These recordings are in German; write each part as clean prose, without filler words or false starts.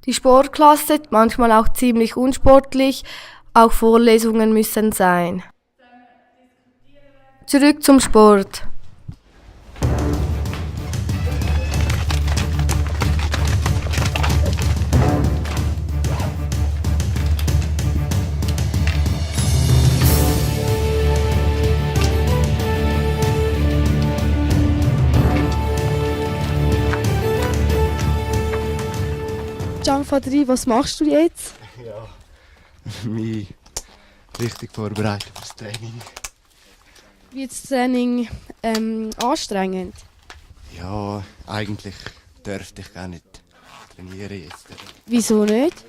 Die Sportklasse ist manchmal auch ziemlich unsportlich, auch Vorlesungen müssen sein. Zurück zum Sport. Gianfadri, was machst du jetzt? Ja, mich richtig vorbereitet fürs Training. Wird das Training anstrengend? Ja, eigentlich dürfte ich gar nicht trainieren jetzt. Wieso nicht?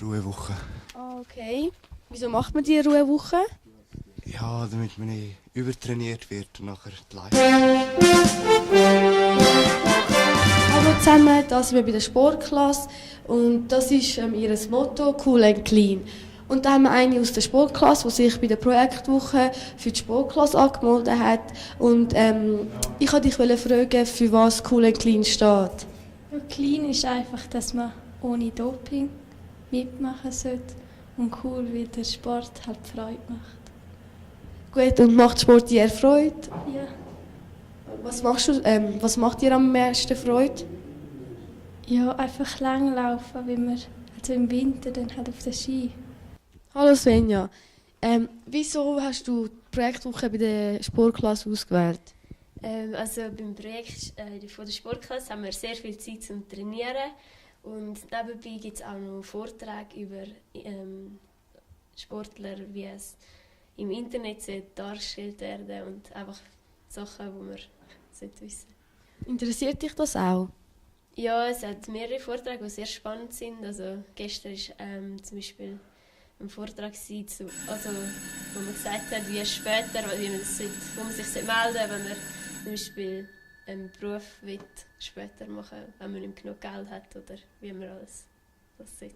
Ruhewoche. Ah, okay. Wieso macht man die Ruhewoche? Ja, damit man nicht übertrainiert wird und nachher die Leistung. Hallo zusammen, da sind wir bei der Sportklasse und das ist ihr Motto «Cool and Clean». Und da haben wir eine aus der Sportklasse, die sich bei der Projektwoche für die Sportklasse angemeldet hat. Und ich wollte dich fragen, für was «Cool and Clean» steht. Ja, clean ist einfach, dass man ohne Doping mitmachen sollte und cool, wie der Sport halt Freude macht. Gut, und macht Sport dir Freude? Ja. Was macht dir am meisten Freude? Ja, einfach lang laufen, wie man also im Winter dann halt auf der Ski. Hallo Svenja. Wieso hast du die Projektwoche bei der Sportklasse ausgewählt? Also beim Projekt von der Sportklasse haben wir sehr viel Zeit zum Trainieren und nebenbei gibt es auch noch Vorträge über Sportler, wie es im Internet dargestellt werden und einfach Sachen, die man wissen sollte. Interessiert dich das auch? Ja, es hat mehrere Vorträge, die sehr spannend sind. Also gestern war zum Beispiel ein Vortrag, wo man gesagt hat, wie später, wo man sich melden sollte, wenn er zum Beispiel einen Beruf später machen will, wenn man nicht genug Geld hat oder wie man das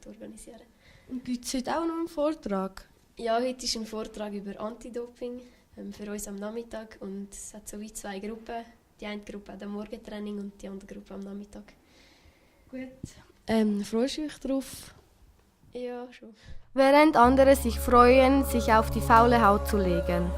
organisieren sollte. Und gibt es heute auch noch einen Vortrag? Ja, heute ist ein Vortrag über Anti-Doping für uns am Nachmittag und es hat so wie 2 Gruppen. Die eine Gruppe hat am Morgentraining und die andere Gruppe am Nachmittag. Gut. Freust du dich darauf? Ja, schon. Während andere sich freuen, sich auf die faule Haut zu legen.